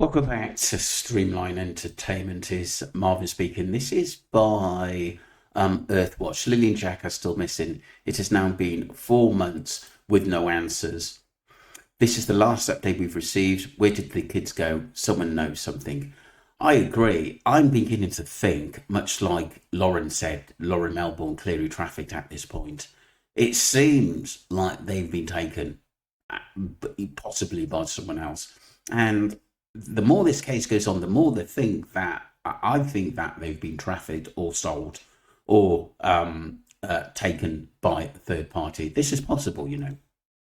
Welcome back to Streamline Entertainment. Is Marvin speaking. This is by Earthwatch. Lily and Jack are still missing. It has now been 4 months with no answers. This is the last update we've received. Where did the kids go? Someone knows something. I agree. I'm beginning to think, much like Lauren said, Lauren Melbourne clearly trafficked at this point. It seems like they've been taken, possibly by someone else. And the more this case goes on, the more they think that I think that they've been trafficked or sold or taken by a third party. This is possible, you know.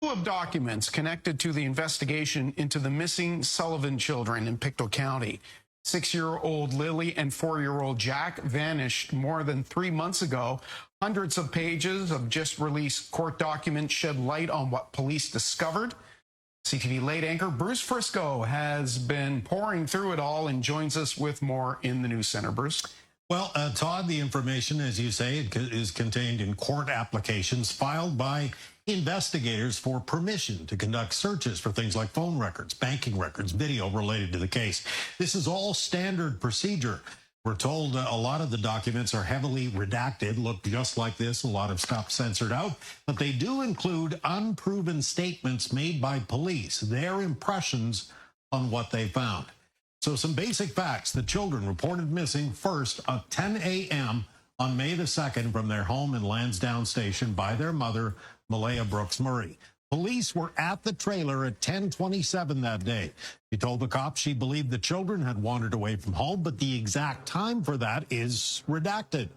Of documents connected to the investigation into the missing Sullivan children in Pictou County. 6-year-old Lily and 4-year-old Jack vanished more than 3 months ago. Hundreds of pages of just released court documents shed light on what police discovered. CTV late anchor Bruce Frisco has been pouring through it all and joins us with more in the News Center. Bruce. Well, Todd, the information, as you say, is contained in court applications filed by investigators for permission to conduct searches for things like phone records, banking records, video related to the case. This is all standard procedure. We're told a lot of the documents are heavily redacted, look just like this, a lot of stuff censored out, but they do include unproven statements made by police, their impressions on what they found. So some basic facts. The children reported missing first at 10 a.m. on May the 2nd from their home in Lansdowne Station by their mother, Malaya Brooks Murray. Police were at the trailer at 10:27 that day. She told the cops she believed the children had wandered away from home, but the exact time for that is redacted.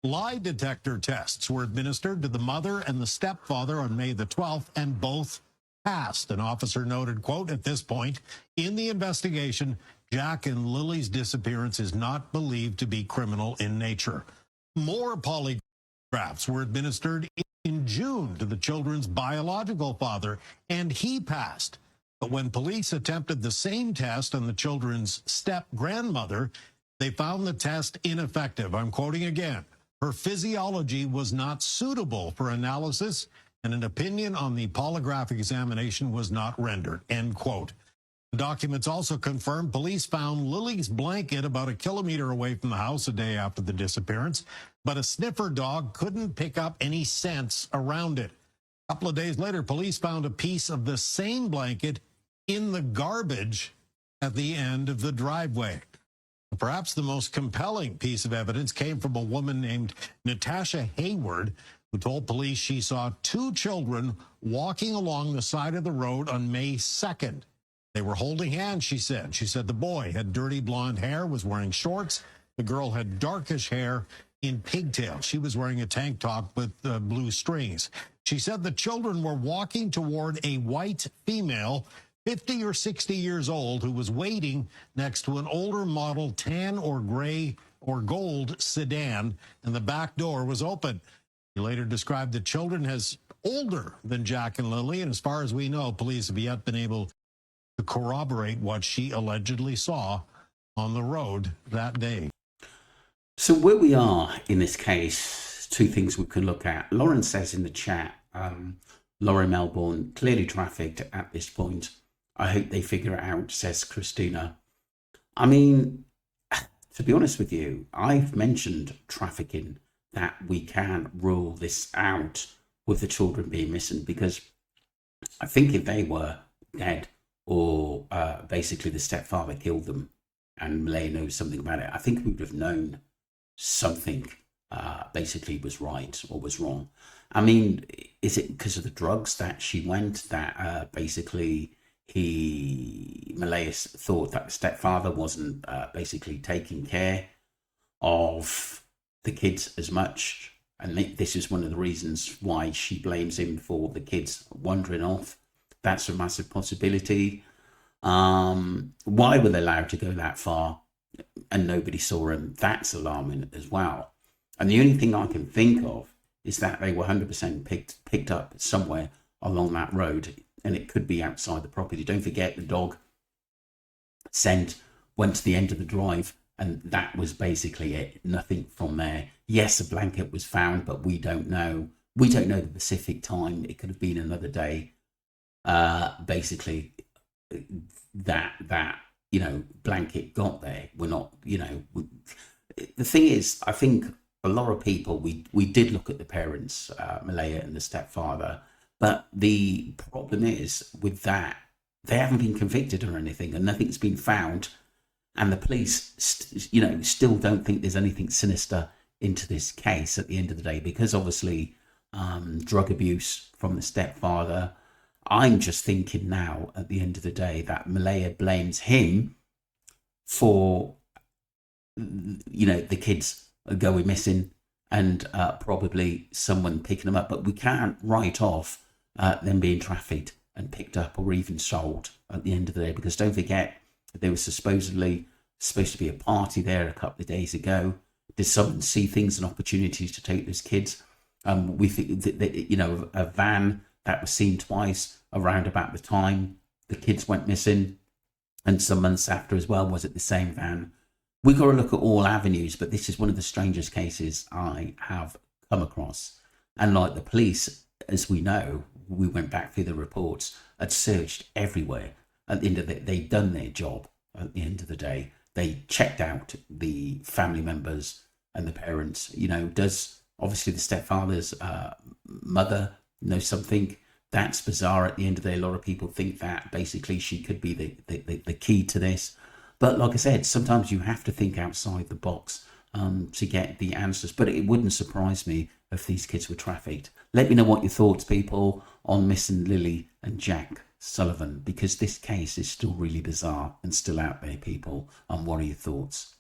Lie detector tests were administered to the mother and the stepfather on May the 12th, and both passed. An officer noted, quote, "At this point in the investigation, Jack and Lily's disappearance is not believed to be criminal in nature." More polygraphs were administered in June to the children's biological father, and he passed. But when police attempted the same test on the children's step-grandmother, they found the test ineffective. I'm quoting again. "Her physiology was not suitable for analysis, and an opinion on the polygraph examination was not rendered," end quote. The documents also confirmed police found Lily's blanket about 1 kilometer away from the house a day after the disappearance, but a sniffer dog couldn't pick up any scents around it. A couple of days later, police found a piece of the same blanket in the garbage at the end of the driveway. Perhaps the most compelling piece of evidence came from a woman named Natasha Hayward, who told police she saw 2 children walking along the side of the road on May 2nd. They were holding hands, she said. She said the boy had dirty blonde hair, was wearing shorts. The girl had darkish hair in pigtails. She was wearing a tank top with blue strings. She said the children were walking toward a white female, 50 or 60 years old, who was waiting next to an older model tan or gray or gold sedan, and the back door was open. He later described the children as older than Jack and Lily, and as far as we know, police have yet been able to corroborate what she allegedly saw on the road that day. So where we are in this case, 2 things we can look at. Lauren says in the chat, Lauren Melbourne clearly trafficked at this point. I hope they figure it out, says Christina. I mean, to be honest with you, I've mentioned trafficking, that we can rule this out with the children being missing, because I think if they were dead, or basically the stepfather killed them and Malaya knows something about it, I think we would have known something basically was right or was wrong. I mean, is it because of the drugs that she went that basically Malaya thought that the stepfather wasn't basically taking care of the kids as much? And this is one of the reasons why she blames him for the kids wandering off. That's a massive possibility. Why were they allowed to go that far and nobody saw them? That's alarming as well. And the only thing I can think of is that they were 100% picked up somewhere along that road, and it could be outside the property. Don't forget the dog scent went to the end of the drive, and that was basically it. Nothing from there. Yes, a blanket was found, but we don't know. We don't know the specific time. It could have been another day. Basically, that blanket got there. We're not, the thing is, I think a lot of people, we did look at the parents, Malaya and the stepfather, but the problem is with that, they haven't been convicted or anything, and nothing's been found, and the police, still don't think there's anything sinister into this case at the end of the day, because obviously drug abuse from the stepfather. I'm just thinking now at the end of the day that Malaya blames him for, the kids are going missing, and probably someone picking them up. But we can't write off them being trafficked and picked up or even sold at the end of the day, because don't forget, there was supposedly supposed to be a party there a couple of days ago. Did someone see things and opportunities to take those kids? We think that, a van that was seen twice around about the time the kids went missing, and some months after as well. Was it the same van? We've got to look at all avenues, but this is one of the strangest cases I have come across. And like the police, as we know, we went back through the reports, had searched everywhere. At the end of it, they'd done their job. At the end of the day, they checked out the family members and the parents. Does obviously the stepfather's mother know something? That's bizarre. At the end of the day, a lot of people think that basically she could be the key to this. But like I said, sometimes you have to think outside the box to get the answers. But it wouldn't surprise me if these kids were trafficked. Let me know what your thoughts, people, on missing Lily and Jack Sullivan, because this case is still really bizarre and still out there, people. What are your thoughts?